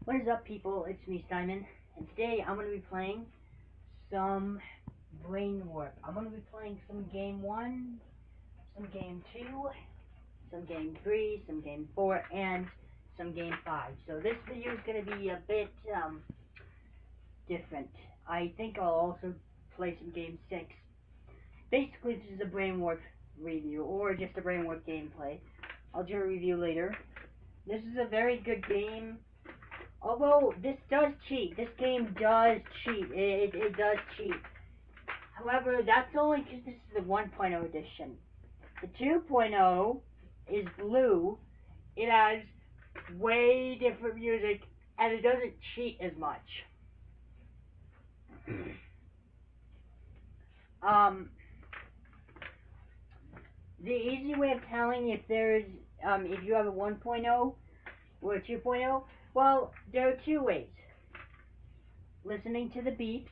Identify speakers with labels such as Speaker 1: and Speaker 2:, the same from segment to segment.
Speaker 1: What is up, people? It's me, Simon, and today I'm going to be playing some Brain Warp. I'm going to be playing some Game 1, some Game 2, some Game 3, some Game 4, and some Game 5. So this video is going to be a bit different. I think I'll also play some Game 6. Basically, this is a Brain Warp review, or just a Brain Warp gameplay. I'll do a review later. This is a very good game. Although, this does cheat. This game does cheat. It does cheat. However, that's only because this is the 1.0 edition. The 2.0 is blue. It has way different music, and it doesn't cheat as much. The easy way of telling if there's, if you have a 1.0 or a 2.0, well, there are two ways. Listening to the beeps.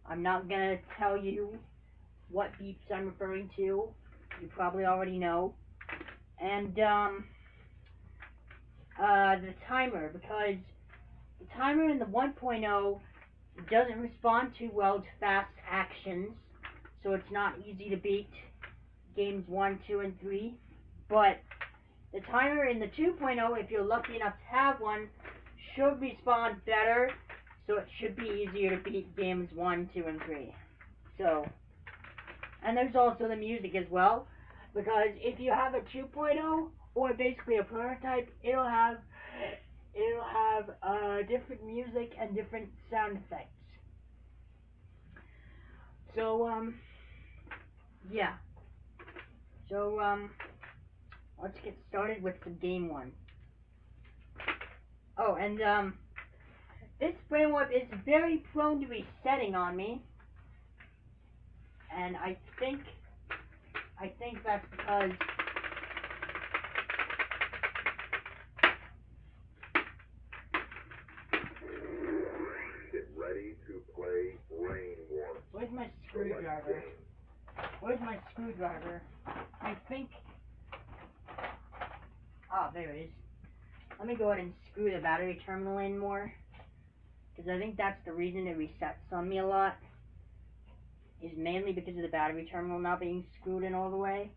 Speaker 1: I'm not gonna tell you what beeps I'm referring to. You probably already know. And, the timer, because the timer in the 1.0 doesn't respond too well to fast actions, so it's not easy to beat games 1, 2, and 3. But the timer in the 2.0, if you're lucky enough to have one, should respond better, so it should be easier to beat games 1, 2, and 3. So, and there's also the music as well, because if you have a 2.0, or basically a prototype, it'll have different music and different sound effects. So, yeah. So, let's get started with the Game 1. Oh, and, this Brain Warp is very prone to resetting on me. And I think that's because
Speaker 2: get ready to play Brain Warp.
Speaker 1: Where's my screwdriver? Where's my screwdriver? I think... Oh, there it is. Let me go ahead and screw the battery terminal in more, because I think that's the reason it resets on me a lot, is mainly because of the battery terminal not being screwed in all the way.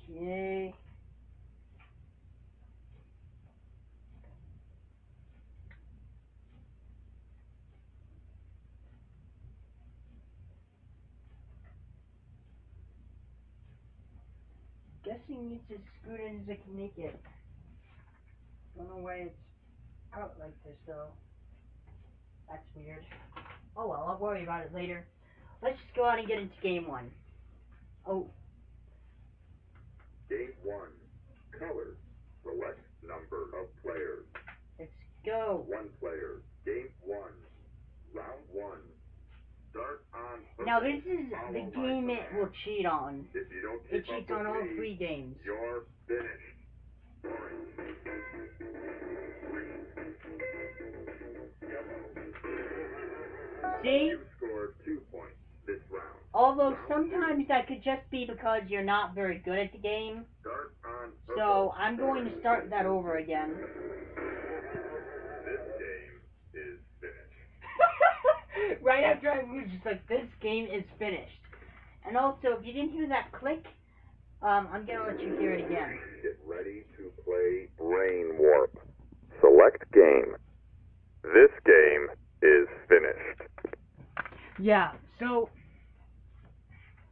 Speaker 1: Okay. Guessing it's as screwed in as I can make it. Don't know why it's out like this though. That's weird. Oh well, I'll worry about it later. Let's just go out and get into Game 1. Oh.
Speaker 2: Game 1. Colors. Select number of players.
Speaker 1: Let's go.
Speaker 2: 1 player. Game 1. Round 1. Start on purple.
Speaker 1: Now this is the game it will cheat on.
Speaker 2: If you don't
Speaker 1: It
Speaker 2: keep
Speaker 1: cheats
Speaker 2: up
Speaker 1: on
Speaker 2: with
Speaker 1: all
Speaker 2: me,
Speaker 1: 3 games.
Speaker 2: you're finished. Orange. Green. Yellow.
Speaker 1: See?
Speaker 2: You scored 2 points this round.
Speaker 1: Although sometimes that could just be because you're not very good at the game.
Speaker 2: Start on purple.
Speaker 1: So I'm going to start that over again.
Speaker 2: This game is finished.
Speaker 1: Right after I was just like, this game is finished. And also, if you didn't hear that click, I'm gonna let you hear it again.
Speaker 2: Get ready to play Brain Warp. Select game. This game is finished.
Speaker 1: Yeah, so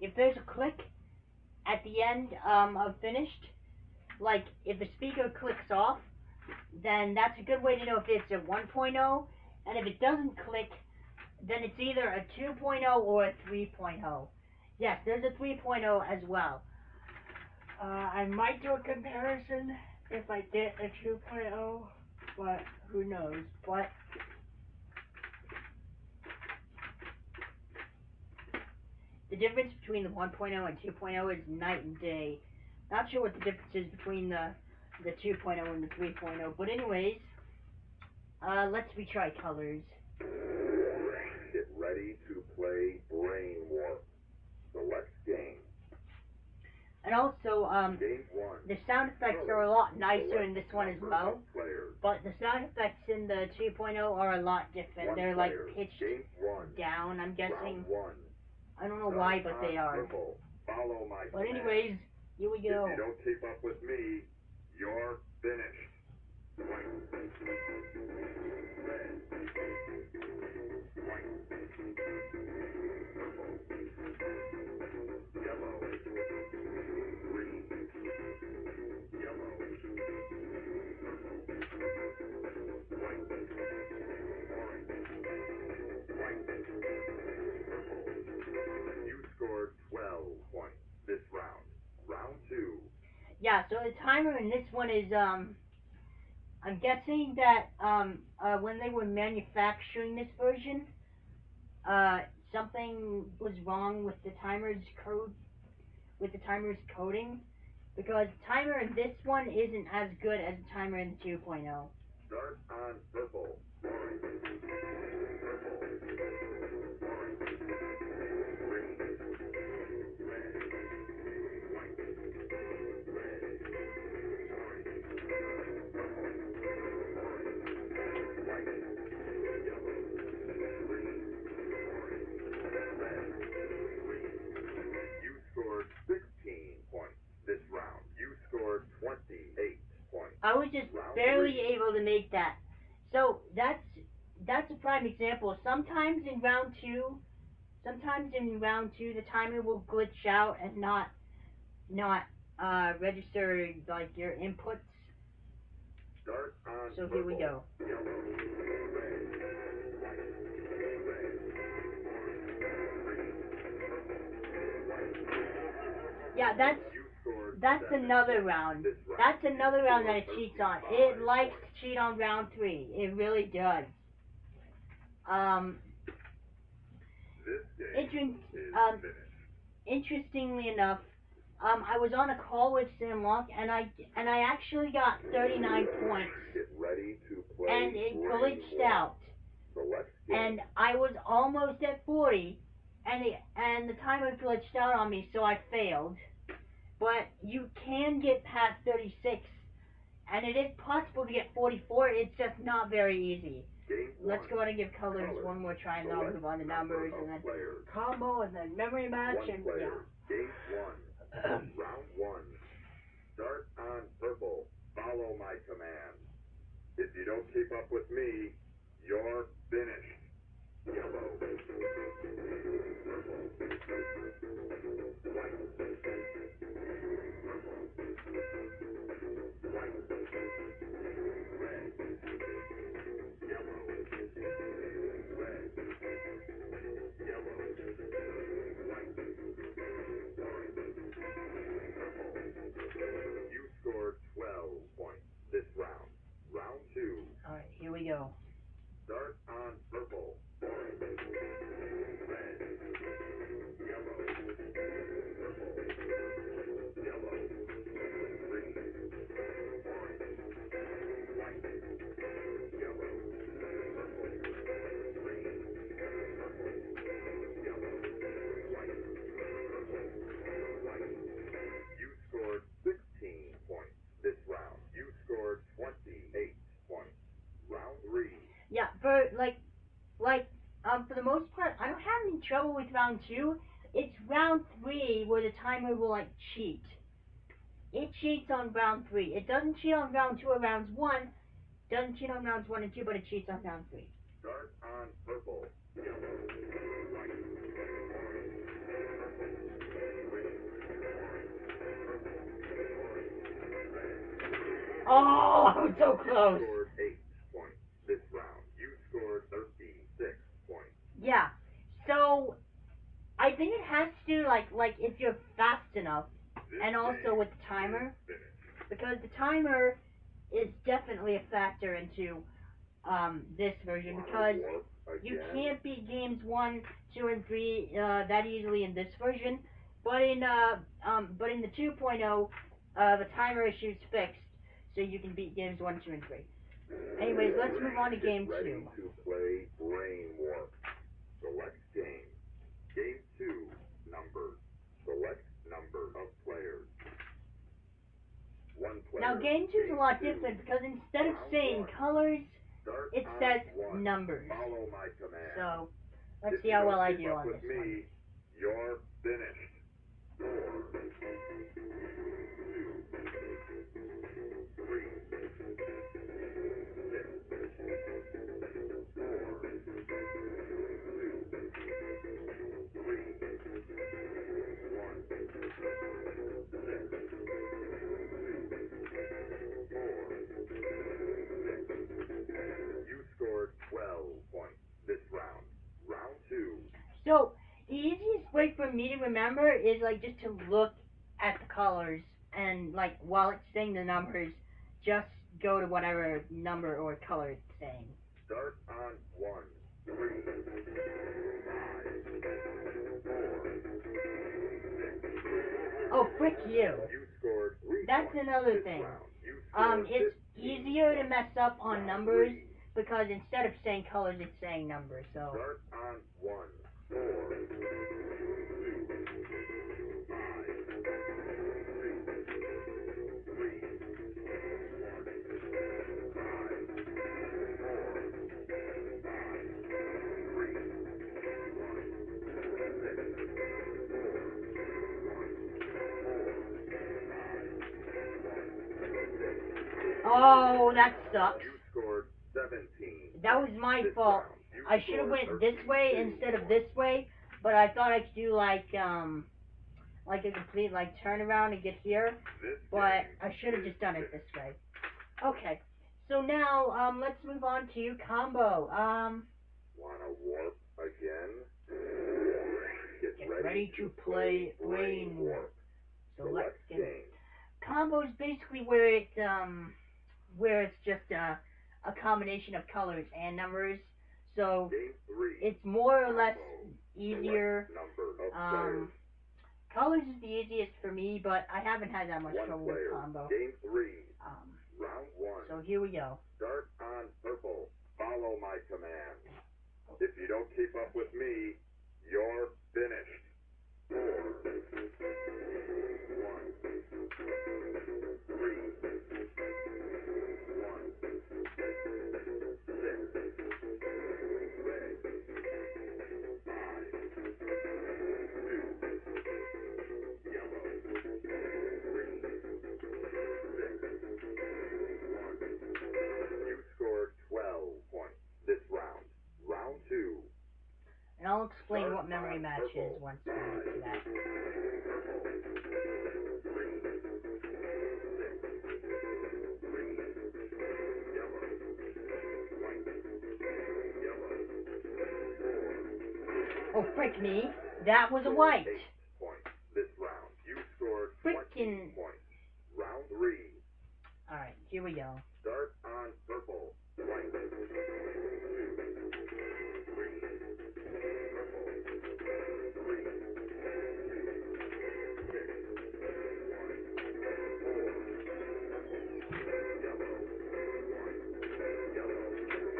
Speaker 1: if there's a click at the end of finished, like if the speaker clicks off, then that's a good way to know if it's a 1.0, and if it doesn't click, then it's either a 2.0 or a 3.0. Yes, there's a 3.0 as well. I might do a comparison if I get a 2.0, but who knows. But the difference between the 1.0 and 2.0 is night and day. Not sure what the difference is between the 2.0 and the 3.0, but anyways, let's retry colors.
Speaker 2: Get ready to play Brain Warp. Select game.
Speaker 1: And also,
Speaker 2: Game 1.
Speaker 1: the sound effects are a lot nicer in this one as well.
Speaker 2: Player.
Speaker 1: But the sound effects in the 2.0 are a lot different.
Speaker 2: One
Speaker 1: They're like
Speaker 2: player.
Speaker 1: pitched
Speaker 2: Game one.
Speaker 1: down, I'm guessing.
Speaker 2: Round one.
Speaker 1: I don't know
Speaker 2: Start
Speaker 1: why, but
Speaker 2: on
Speaker 1: they are.
Speaker 2: purple. Follow my
Speaker 1: But
Speaker 2: command.
Speaker 1: anyways, here we
Speaker 2: If
Speaker 1: go.
Speaker 2: you don't keep up with me, you're finished. White. Red. White. Purple. Yellow. Green. Yellow. Purple. White. Orange. White. Purple. You scored 12 points this round. Round two.
Speaker 1: Yeah, so the timer in this one is, I'm guessing that, when they were manufacturing this version, something was wrong with the timer's code, with the timer's coding, because the timer in this one isn't as good as the timer in the 2.0.
Speaker 2: Start on purple. Orange. Purple. Orange. Green. Red. White. Red. Orange. Purple. Orange. White. Yellow. Green. Orange. Red. Green. You scored 16 points this round. You scored 28 points.
Speaker 1: I was just
Speaker 2: Round
Speaker 1: barely
Speaker 2: three.
Speaker 1: able to make that. So that's a prime example. Sometimes in round two, the timer will glitch out and not register like your inputs.
Speaker 2: Start on
Speaker 1: So here we
Speaker 2: purple.
Speaker 1: go.
Speaker 2: Yellow. Red. White. Red. Orange. Green. Purple. White.
Speaker 1: Yeah,
Speaker 2: You scored
Speaker 1: that's
Speaker 2: 7
Speaker 1: another
Speaker 2: points
Speaker 1: round.
Speaker 2: this round.
Speaker 1: That's another
Speaker 2: You
Speaker 1: round that
Speaker 2: scored
Speaker 1: it cheats on.
Speaker 2: 35
Speaker 1: It likes
Speaker 2: points.
Speaker 1: to cheat on round 3. It really does.
Speaker 2: This game
Speaker 1: Inter-
Speaker 2: is finished.
Speaker 1: Interestingly enough, I was on a call with Simlock, and I actually got 39 points,
Speaker 2: Get ready to play.
Speaker 1: and it
Speaker 2: Brain
Speaker 1: glitched
Speaker 2: War.
Speaker 1: out,
Speaker 2: Select game.
Speaker 1: and I was almost at 40, and the timer glitched out on me, so I failed. But you can get past 36, and it is possible to get 44. It's just not very easy.
Speaker 2: Game
Speaker 1: Let's
Speaker 2: one.
Speaker 1: go ahead and give colors
Speaker 2: Colors.
Speaker 1: one more try, and then I'll
Speaker 2: Select
Speaker 1: move on to
Speaker 2: number
Speaker 1: numbers,
Speaker 2: of
Speaker 1: and then
Speaker 2: players.
Speaker 1: combo, and then memory match,
Speaker 2: One
Speaker 1: and
Speaker 2: player. Game one.
Speaker 1: yeah.
Speaker 2: Round one. Start on purple. Follow my command. If you don't keep up with me, you're finished. Yellow. Purple. White. Purple. White. Red. Yellow. Red. Yellow. White. Orange. Purple. You scored 12 points this round. Round two.
Speaker 1: Alright, here we go.
Speaker 2: Start on purple. Orange. Red. Yellow. Purple. Yellow. Green. Orange. White. Yellow. Purple. Green. Purple. Yellow. White. Purple. White. You scored 16 points this round. You scored 28 points. Round three.
Speaker 1: Yeah, for the most part, I don't have any trouble with round 2. It's round 3 where the timer will, like, cheat. It cheats on round 3. It doesn't cheat on round 2 or round 1. It doesn't cheat on rounds 1 and 2, but it cheats on round 3.
Speaker 2: Start on purple. Yellow. White. Orange. Purple. Green. Orange. Purple. Orange. Red.
Speaker 1: Oh, I was so
Speaker 2: You
Speaker 1: close.
Speaker 2: scored 8 points this round. You scored 36 points.
Speaker 1: Yeah, so I think it has to do, like if you're fast enough,
Speaker 2: This
Speaker 1: and also
Speaker 2: game
Speaker 1: with the timer,
Speaker 2: is finished.
Speaker 1: because the timer is definitely a factor into this version, because
Speaker 2: Warp
Speaker 1: you
Speaker 2: again.
Speaker 1: can't beat games 1, 2, and 3 that easily in this version. But in the 2.0, the timer issue's fixed, so you can beat games 1, 2, and 3. Anyways, let's move on to
Speaker 2: Get
Speaker 1: game
Speaker 2: ready
Speaker 1: 2.
Speaker 2: to play Brain Warp. Select game. Game 2, number. Select number of players. One player.
Speaker 1: Now game 2 is a lot different because instead of saying colors,
Speaker 2: Start
Speaker 1: it
Speaker 2: on
Speaker 1: says
Speaker 2: one.
Speaker 1: numbers.
Speaker 2: Follow my command.
Speaker 1: So, let's
Speaker 2: If
Speaker 1: see
Speaker 2: you
Speaker 1: how
Speaker 2: don't
Speaker 1: well I
Speaker 2: keep
Speaker 1: do
Speaker 2: up
Speaker 1: on
Speaker 2: with
Speaker 1: this one.
Speaker 2: me, you're finished. 4, 2, 3, You scored 12 points this round. Round 2.
Speaker 1: So, the easiest way for me to remember is like just to look at the colors and like while it's saying the numbers, just go to whatever number or color it's saying.
Speaker 2: Start on 1, 3, 5, 4, 6.
Speaker 1: Oh, frick you.
Speaker 2: You scored 3
Speaker 1: That's
Speaker 2: points
Speaker 1: another
Speaker 2: this
Speaker 1: thing.
Speaker 2: round. You scored
Speaker 1: It's
Speaker 2: 15
Speaker 1: easier to
Speaker 2: points.
Speaker 1: mess up on
Speaker 2: Round
Speaker 1: numbers
Speaker 2: 3.
Speaker 1: because instead of saying colors, it's saying numbers. So,
Speaker 2: Start on 1, 4, 2, 5,
Speaker 1: oh, that sucks.
Speaker 2: You scored 17.
Speaker 1: That was my
Speaker 2: This
Speaker 1: fault.
Speaker 2: round, you
Speaker 1: I should have
Speaker 2: scored
Speaker 1: went this
Speaker 2: 13
Speaker 1: way
Speaker 2: points.
Speaker 1: instead of this way, but I thought I could do like a complete like turnaround and get here,
Speaker 2: This
Speaker 1: but
Speaker 2: game
Speaker 1: I should have
Speaker 2: is
Speaker 1: just done it
Speaker 2: finished.
Speaker 1: this way. Okay, so now let's move on to combo.
Speaker 2: Wanna warp again?
Speaker 1: Get ready to play Brain Warp. So let's get it.
Speaker 2: game.
Speaker 1: Combo is basically where it's just a combination of colors and numbers. So
Speaker 2: Game 3.
Speaker 1: it's more or less
Speaker 2: Combo.
Speaker 1: easier.
Speaker 2: Select number of players.
Speaker 1: Colors is the easiest for me, but I haven't had that much
Speaker 2: One
Speaker 1: trouble
Speaker 2: player.
Speaker 1: with combo.
Speaker 2: Game 3. Round 1.
Speaker 1: So here we go.
Speaker 2: Start on purple. Follow my command. If you don't keep up with me, you're finished. 4, 1, 3, 1, 6, red, 5, 2, yellow, 3, 6, 1. You scored 12 points this round. Round 2.
Speaker 1: And I'll explain what memory match is once we get to that. Oh, frick me. That was a white.
Speaker 2: 8 points this round. You scored
Speaker 1: Frickin'.
Speaker 2: 20 points. Round 3.
Speaker 1: Alright, here we go.
Speaker 2: Start on purple. White. 2, 3. Purple. 3. 6. 1. 4. Yellow. 1. Yellow.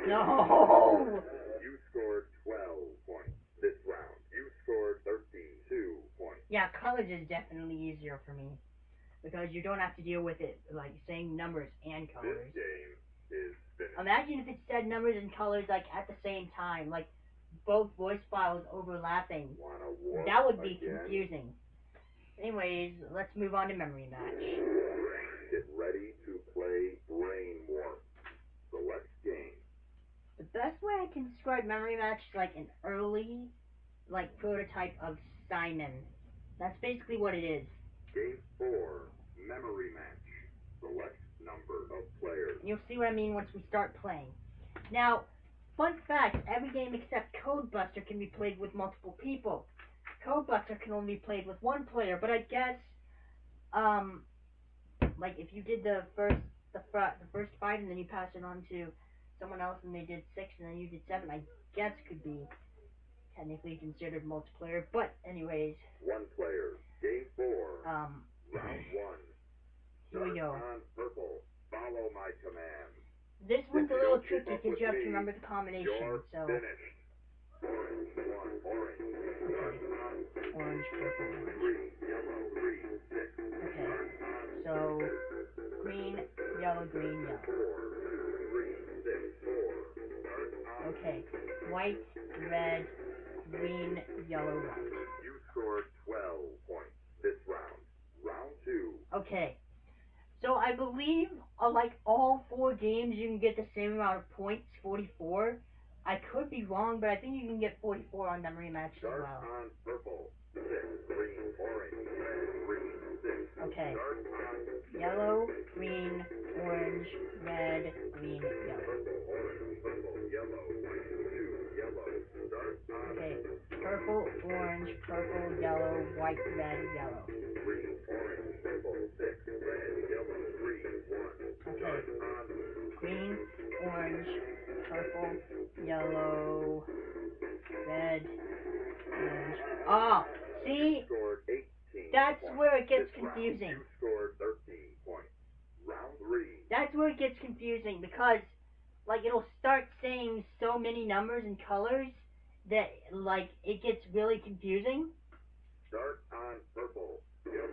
Speaker 1: No!
Speaker 2: You scored 12 points this round. You scored 32 points.
Speaker 1: Yeah, colors is definitely easier for me. Because you don't have to deal with it, like, saying numbers and
Speaker 2: This
Speaker 1: colors.
Speaker 2: game is finished.
Speaker 1: Imagine if it said numbers and colors, like, at the same time. Like, both voice files overlapping.
Speaker 2: Wanna warp
Speaker 1: That would be
Speaker 2: again?
Speaker 1: confusing. Anyways, let's move on to memory match.
Speaker 2: Get ready to play Brain Warp. Select game.
Speaker 1: The best way I can describe memory match is like an early, like, prototype of Simon. That's basically what it is.
Speaker 2: Game 4, Memory Match. Select number of players.
Speaker 1: You'll see what I mean once we start playing. Now, fun fact, every game except Codebuster can be played with multiple people. Codebuster can only be played with one player, but I guess, like if you did the first 5 and then you pass it on to someone else and they did 6 and then you did 7, I guess could be technically considered multiplayer. But anyways,
Speaker 2: One player. Game 4, round 1.
Speaker 1: here we go.
Speaker 2: Start on purple. Follow my command.
Speaker 1: This one's
Speaker 2: If
Speaker 1: a
Speaker 2: you
Speaker 1: little
Speaker 2: don't keep
Speaker 1: tricky
Speaker 2: up
Speaker 1: because
Speaker 2: with
Speaker 1: you have to
Speaker 2: me,
Speaker 1: remember the combination.
Speaker 2: You're
Speaker 1: So
Speaker 2: finished. Orange, 1, orange. Start on
Speaker 1: orange, purple,
Speaker 2: 3, yellow, 3, 6.
Speaker 1: okay.
Speaker 2: Start on
Speaker 1: So green, green, yellow.
Speaker 2: 4, 2, 3, 6, 4. Start on.
Speaker 1: Okay. White, red, green, yellow, white.
Speaker 2: You scored 12 points this round. Round 2.
Speaker 1: Okay. So I believe, like all 4 games, you can get the same amount of points, 44. I could be wrong, but I think you can get 44 on memory match as
Speaker 2: Start
Speaker 1: well.
Speaker 2: on purple. 6, green, orange, red, green, 6.
Speaker 1: Okay.
Speaker 2: Start on
Speaker 1: Yellow, green, orange, red, green, yellow.
Speaker 2: purple, orange, purple, yellow, white, 2, yellow. Start on
Speaker 1: Okay. Purple, orange, purple, yellow, white, red, yellow.
Speaker 2: green, orange, purple, 6, red, yellow, green, 1. Start on
Speaker 1: Green, orange, purple, yellow, red, orange. Ah, see?
Speaker 2: scored 18
Speaker 1: That's
Speaker 2: points.
Speaker 1: where it gets
Speaker 2: This round,
Speaker 1: confusing.
Speaker 2: You scored 13 points. Round 3.
Speaker 1: That's where it gets confusing because, like, it'll start saying so many numbers and colors that, like, it gets really confusing.
Speaker 2: Start on purple, yellow,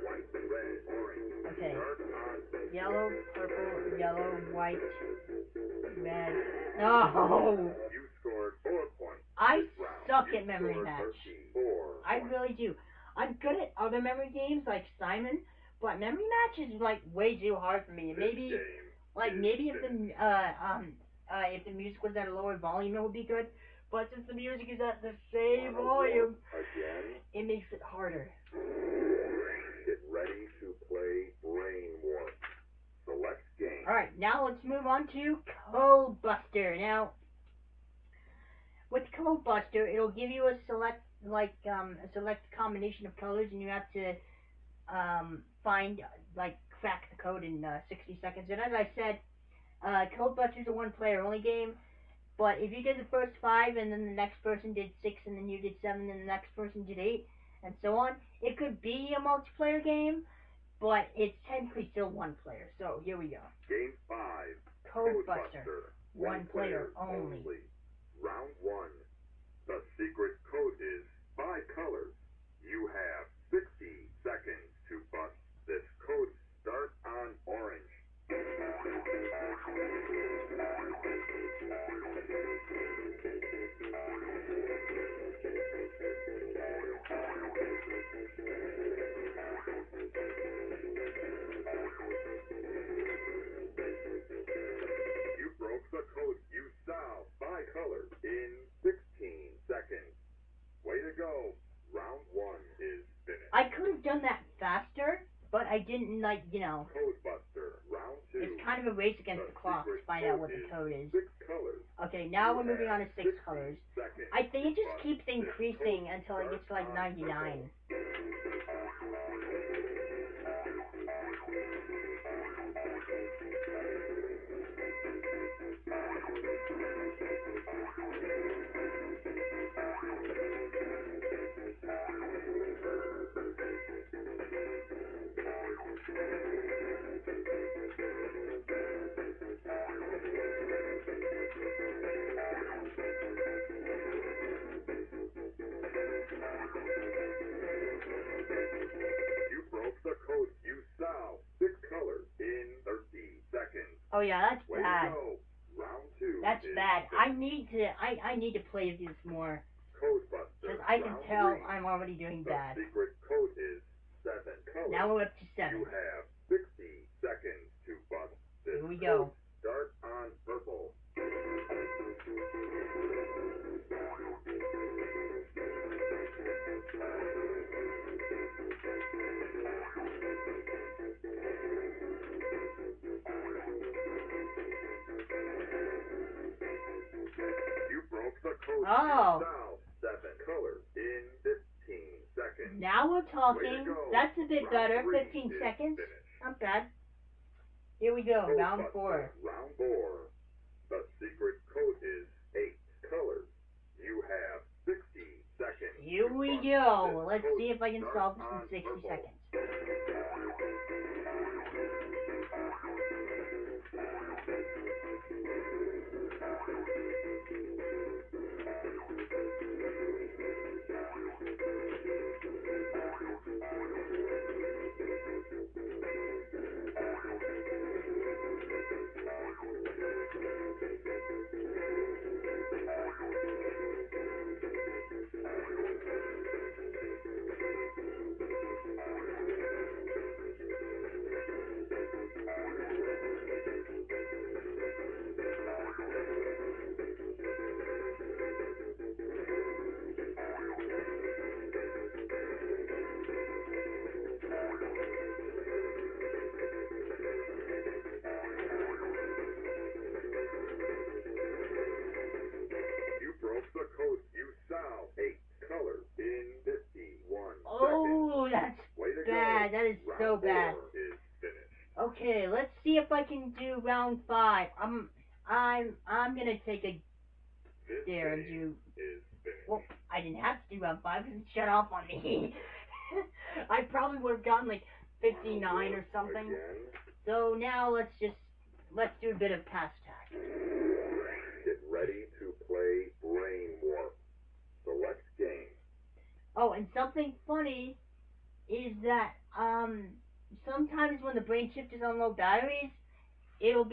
Speaker 2: white, red, orange.
Speaker 1: Okay.
Speaker 2: Start on
Speaker 1: Yellow, purple, yellow, white, red. No!
Speaker 2: You scored 4 points.
Speaker 1: I
Speaker 2: this round.
Speaker 1: suck
Speaker 2: You
Speaker 1: at memory
Speaker 2: scored
Speaker 1: match.
Speaker 2: 34
Speaker 1: I
Speaker 2: points.
Speaker 1: really do. I'm good at other memory games like Simon, but memory match is like way too hard for me.
Speaker 2: This
Speaker 1: Maybe
Speaker 2: game
Speaker 1: like
Speaker 2: is
Speaker 1: maybe if
Speaker 2: finished.
Speaker 1: the music was at a lower volume it would be good. But since the music is at the same volume,
Speaker 2: Again,
Speaker 1: it makes it harder.
Speaker 2: get ready to play Brain Warp. Select game.
Speaker 1: Alright, now let's move on to Code Buster. Now with Code Buster it'll give you a select combination of colors and you have to find crack the code in 60 seconds. And as I said, Code Buster is a 1-player only game. But if you did the first 5 and then the next person did 6 and then you did 7 and the next person did 8 and so on, it could be a multiplayer game, but it's technically still 1 player. So here we go.
Speaker 2: Game 5.
Speaker 1: Code Buster. 1 player only.
Speaker 2: Round 1. The secret code is 5 colors. You have 60 seconds to bust this code. Start on orange. You broke the code. You solved 5 colors in 16 seconds. Way to go. Round 1 is finished.
Speaker 1: I could have done that faster, but I didn't
Speaker 2: Code Buster. Round 2.
Speaker 1: it's kind of a race against the clock to find out what the code is.
Speaker 2: 6 colors.
Speaker 1: Okay, now we're moving on to 6 colors.
Speaker 2: Seconds.
Speaker 1: I think it just keeps increasing until it gets to like 99.
Speaker 2: You broke the code. You solved 6 colors in 30 seconds.
Speaker 1: Oh yeah, that's
Speaker 2: Way
Speaker 1: bad.
Speaker 2: to go. Round 2.
Speaker 1: That's
Speaker 2: is
Speaker 1: bad.
Speaker 2: finished.
Speaker 1: I need to play this more
Speaker 2: Code Buster.
Speaker 1: because I can
Speaker 2: Round
Speaker 1: tell
Speaker 2: 3.
Speaker 1: I'm already doing
Speaker 2: The
Speaker 1: bad.
Speaker 2: secret code is 7 colors.
Speaker 1: Now we're up to 7.
Speaker 2: You have 60 seconds to bust this
Speaker 1: Here we
Speaker 2: code.
Speaker 1: go.
Speaker 2: Start on purple. You broke the code.
Speaker 1: Oh.
Speaker 2: You solved 7 colors in 15 seconds.
Speaker 1: Now we're
Speaker 2: Way to
Speaker 1: talking.
Speaker 2: go.
Speaker 1: That's a bit
Speaker 2: Round
Speaker 1: better.
Speaker 2: 3
Speaker 1: 15
Speaker 2: is
Speaker 1: seconds.
Speaker 2: finished.
Speaker 1: Not bad. Here we go.
Speaker 2: Code
Speaker 1: Round
Speaker 2: Buster.
Speaker 1: 4.
Speaker 2: Round 4. The secret code is 8 colors. You have 60 seconds.
Speaker 1: Here
Speaker 2: to
Speaker 1: we
Speaker 2: bust
Speaker 1: go.
Speaker 2: this
Speaker 1: Let's
Speaker 2: code.
Speaker 1: see if I can
Speaker 2: Start
Speaker 1: solve this in
Speaker 2: on
Speaker 1: 60
Speaker 2: purple.
Speaker 1: seconds. is so
Speaker 2: Round
Speaker 1: bad.
Speaker 2: 4 is finished.
Speaker 1: Okay, let's see if I can do round 5. I'm gonna take a
Speaker 2: This
Speaker 1: dare and
Speaker 2: game
Speaker 1: do.
Speaker 2: is finished.
Speaker 1: Well, I didn't have to do round 5 because it shut off on me. I probably would have gotten like 59 or something.
Speaker 2: Again.
Speaker 1: So now let's do a bit of pass tag.
Speaker 2: Get ready to play Brain Warp. Select game.
Speaker 1: Oh, and something funny is that sometimes when the brain shift is on low batteries, it'll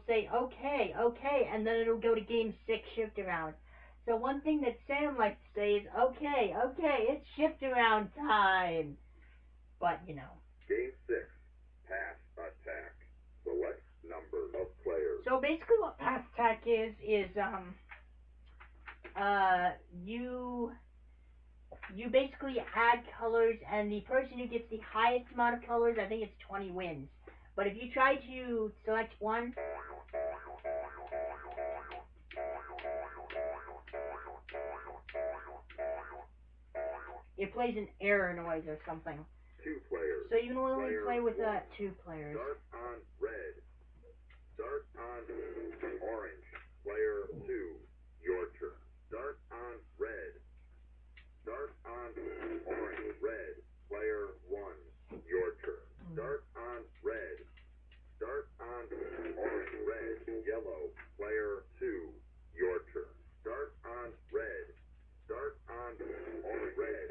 Speaker 1: say okay, and then it'll go to game 6 shift around. So one thing that Sam likes to say is okay, it's shift around time. But you know.
Speaker 2: Game 6. Pass attack. Select number of players.
Speaker 1: So basically what pass attack is you basically add colors, and the person who gets the highest amount of colors, I think it's 20, wins. But if you try to select one, it plays an error noise or something.
Speaker 2: 2 players.
Speaker 1: So you can only play with 2 players.
Speaker 2: Start on red. Start on orange. Player 2. Your turn. Start on red. Start on orange. Red. Player 1. Your turn. Start on red. Start on orange. Red. Yellow. Player 2. Your turn. Start on red. Start on orange. Red.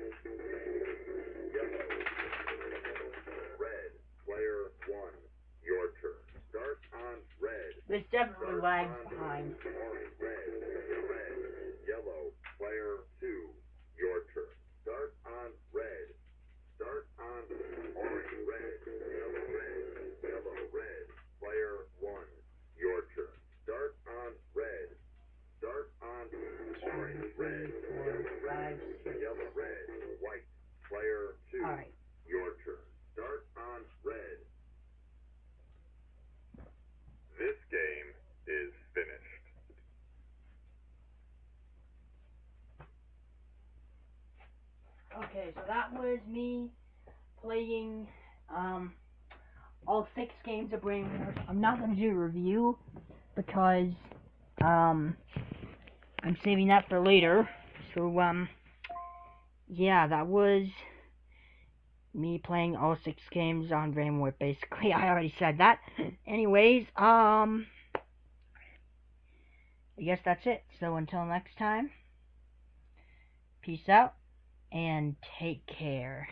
Speaker 2: Yellow. Red. Player 1. Your turn. Start on red.
Speaker 1: This definitely lags behind.
Speaker 2: Orange. Red. Red. Yellow. Player 2. Your turn. Start on red. Start on orange. Red. Yellow. Red. Yellow. Red. Player 1. Your turn. Start on red. Start on orange. Red. Yellow. Red. White. Player 2.
Speaker 1: Alright.
Speaker 2: Your turn. Start on red. This game is finished.
Speaker 1: Okay, so that was me playing all 6 games of Brain Warp. I'm not going to do a review because I'm saving that for later. So yeah, that was me playing all 6 games on Brain Warp, basically. I already said that. Anyways, I guess that's it. So until next time, peace out and take care.